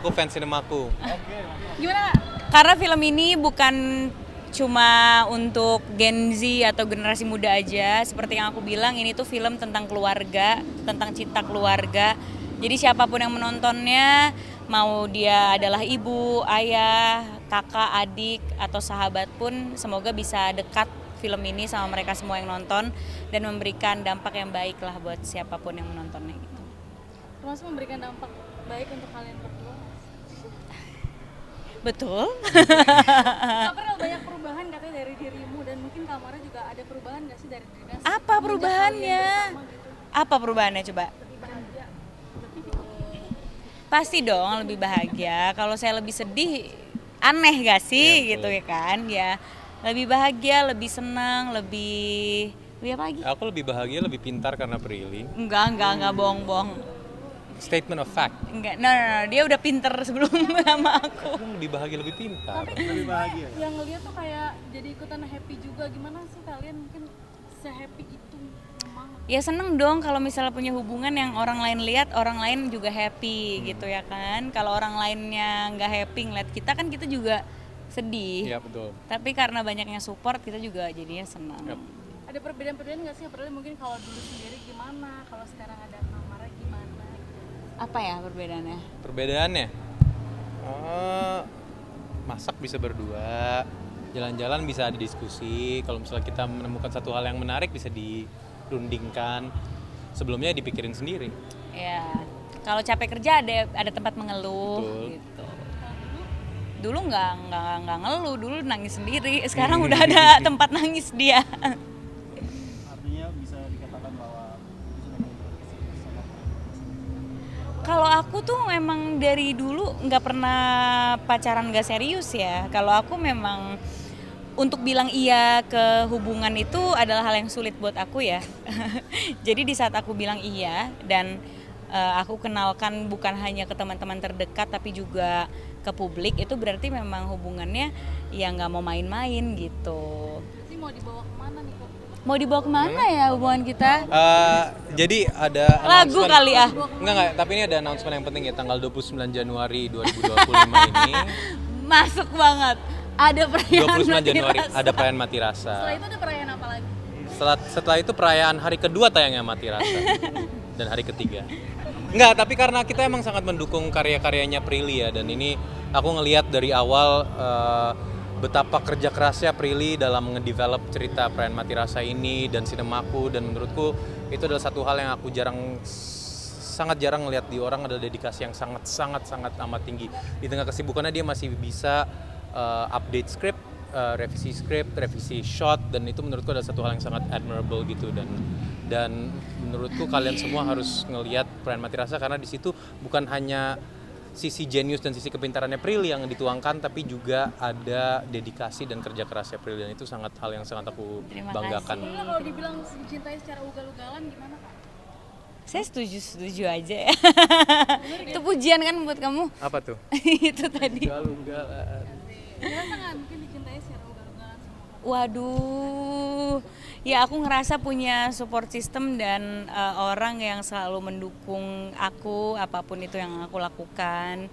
Sinemaku, fans Sinemaku. Gimana? Karena film ini bukan cuma untuk Gen Z atau generasi muda aja. Seperti yang aku bilang, ini tuh film tentang keluarga, tentang cinta keluarga. Jadi siapapun yang menontonnya, mau dia adalah ibu, ayah, kakak, adik, atau sahabat pun, semoga bisa dekat film ini sama mereka semua yang nonton dan memberikan dampak yang baik lah buat siapapun yang menontonnya gitu. Termasuk memberikan dampak baik untuk kalian berdua. Betul. April, banyak perubahan katanya dari dirimu dan mungkin Kamara juga ada perubahan nggak sih dari dirinya? Apa perubahannya? Apa perubahannya coba? Lebih bahagia. Pasti dong lebih bahagia. Kalau saya lebih sedih, aneh gak sih Ya, gitu ya kan? Ya lebih bahagia, lebih senang, lebih apa lagi? Aku lebih bahagia, lebih pintar karena Prilly. Enggak, bohong-bohong. Statement of fact. Enggak, no, dia udah pinter sebelum sama aku. Aku lebih bahagia, lebih pintar. Lebih bahagia. Yang ngeliat tuh kayak jadi ikutan happy juga. Gimana sih kalian mungkin se-happy itu memang? Ya seneng dong kalau misalnya punya hubungan yang orang lain lihat, orang lain juga happy gitu ya kan. Kalau orang lainnya nggak happy ngeliat kita kan kita juga sedih. Iya betul. Tapi karena banyaknya support kita juga jadinya senang. Yap. Ada perbedaan-perbedaan nggak sih? Apalagi mungkin kalau dulu sendiri gimana, kalau sekarang ada Kamara gimana? Apa ya perbedaannya? Perbedaannya, masak bisa berdua, jalan-jalan bisa ada diskusi. Kalau misalnya kita menemukan satu hal yang menarik bisa dirundingkan. Sebelumnya dipikirin sendiri. Ya, kalau capek kerja ada tempat mengeluh. Betul. Gitu. Dulu nggak ngeluh, dulu nangis sendiri. Sekarang udah ada tempat nangis dia. Artinya bisa dikatakan bahwa sudah mulai berserius sama Kalau aku tuh memang dari dulu nggak pernah pacaran nggak serius ya. Kalau aku memang untuk bilang iya ke hubungan itu adalah hal yang sulit buat aku ya. Jadi di saat aku bilang iya dan aku kenalkan bukan hanya ke teman-teman terdekat tapi juga ke publik, itu berarti memang hubungannya ya nggak mau main-main gitu. Jadi mau dibawa kemana nih kok? Mau dibawa kemana ya hubungan kita? Jadi ada Lagu announcement- kali ya? Enggak, tapi ini ada announcement yang penting ya, tanggal 29 Januari 2025 ini. Masuk banget. Ada perayaan 29 mati Januari rasa. ada perayaan Mati Rasa. Setelah itu ada perayaan apa lagi? Setelah itu perayaan hari kedua tayangnya Mati Rasa. Dan hari ketiga. Enggak, tapi karena kita emang sangat mendukung karya-karyanya Prilly ya, dan ini aku ngelihat dari awal betapa kerja kerasnya Prilly dalam ngedevelop cerita perayaan Mati Rasa ini dan Sinemaku, dan menurutku itu adalah satu hal yang aku sangat jarang ngelihat di orang, adalah dedikasi yang sangat amat tinggi. Di tengah kesibukannya dia masih bisa update script, revisi script, revisi shot, dan itu menurutku adalah satu hal yang sangat admirable gitu, dan menurutku kalian semua harus ngelihat perayaan Mati Rasa karena di situ bukan hanya sisi jenius dan sisi kepintarannya Prilly yang dituangkan, tapi juga ada dedikasi dan kerja kerasnya Prilly, dan itu hal yang sangat aku Terima banggakan. kasih. Kalau dibilang dicintai secara ugal-ugalan gimana kak? Saya setuju aja ya. Itu pujian kan buat kamu? Apa tuh? Itu tadi. Galung-galan. Ngerasa nggak mungkin dicintai secara ugal-ugalan sama kamu? Waduh, ya aku ngerasa punya support system dan orang yang selalu mendukung aku apapun itu yang aku lakukan,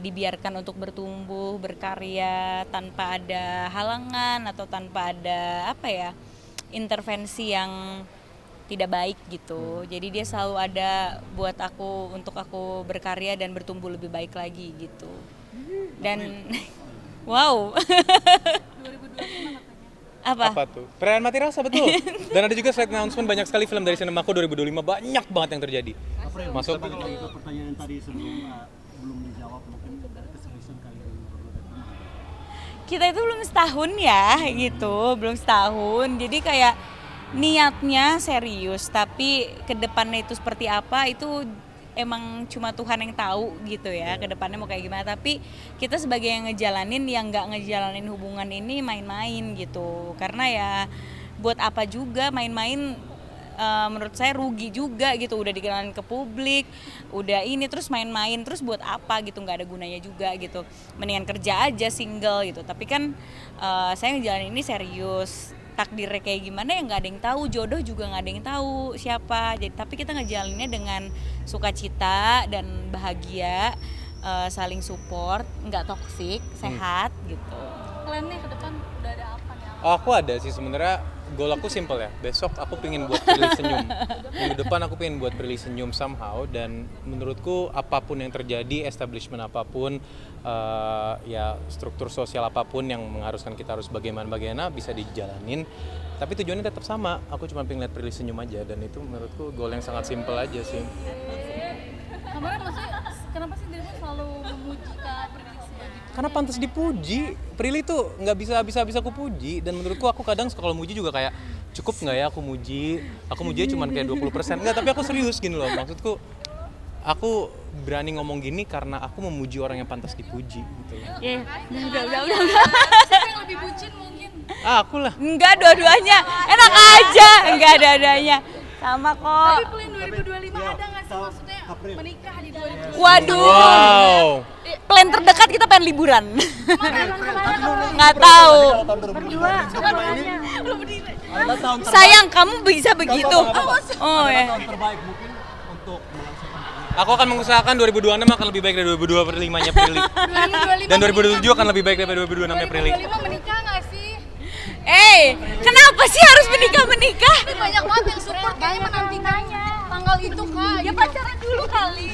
dibiarkan untuk bertumbuh, berkarya tanpa ada halangan atau tanpa ada intervensi yang tidak baik gitu. Jadi dia selalu ada buat aku untuk aku berkarya dan bertumbuh lebih baik lagi gitu. Dan wow. 2025 katanya. Apa tuh? Perayaan Mati Rasa, betul. Dan ada juga slide announcement, banyak sekali film dari Sinemaku 2025, banyak banget yang terjadi. April, Masuk. kita balik lagi ke pertanyaan yang tadi sebelum belum dijawab, mungkin dari keseriusan kalian berdua itu gimana? Kita itu belum setahun ya gitu, belum setahun. Jadi kayak niatnya serius, tapi kedepannya itu seperti apa itu emang cuma Tuhan yang tahu gitu ya, kedepannya mau kayak gimana. Tapi kita sebagai yang ngejalanin, yang nggak ngejalanin hubungan ini main-main gitu, karena ya buat apa juga main-main. Menurut saya rugi juga gitu, udah dikenalin ke publik, udah ini terus main-main terus buat apa gitu, nggak ada gunanya juga gitu, mendingan kerja aja single gitu. Tapi kan saya ngejalanin ini serius, takdirnya kayak gimana ya nggak ada yang tahu, jodoh juga nggak ada yang tahu siapa. Jadi tapi kita ngejalaninnya dengan sukacita dan bahagia, saling support, nggak toksik, sehat gitu. Plannya ke depan udah ada apa nih? Oh, aku ada sih sebenarnya. Goal aku simple ya. Besok aku pengen buat Prilly senyum. Minggu depan aku pengen buat Prilly senyum somehow. Dan menurutku apapun yang terjadi, establishment apapun, ya struktur sosial apapun yang mengharuskan kita harus bagaimana bisa dijalanin. Tapi tujuannya tetap sama. Aku cuma pengen lihat Prilly senyum aja. Dan itu menurutku goal yang sangat simple aja sih. Kamera maksudnya kenapa sih dirimu selalu memuji Kak Prilly sebagai Karena pantas dipuji. Prilly tuh nggak bisa aku puji. Dan menurutku aku kadang kalau muji juga kayak cukup nggak ya aku muji cuma kayak 20%. Enggak, tapi aku serius gini loh. Maksudku aku berani ngomong gini karena aku memuji orang yang pantas dipuji gitu. Ya, udah. siapa yang lebih bucin mungkin? Aku lah. Enggak, dua-duanya enak aja, enggak ada adanya. Sama Tapi kok. plan 2025 ada nggak sih maksudnya menikah di 2025? Waduh. Wow. Plan terdekat kita pengen liburan. Kemana? Nggak tahu. Sayang. Sayang, kamu bisa begitu. Oh ya. Tahun terbaik mungkin untuk melangsungkan. Aku akan mengusahakan 2026 akan lebih baik dari 2025-nya Prilly. 2025 Dan 2027 akan lebih baik dari 2026-nya Prilly. 2025 menikah nggak sih? Kenapa sih harus menikah? Tapi banyak banget yang support kayaknya menantikan tanggal itu Kak. Ya pacaran dulu kali.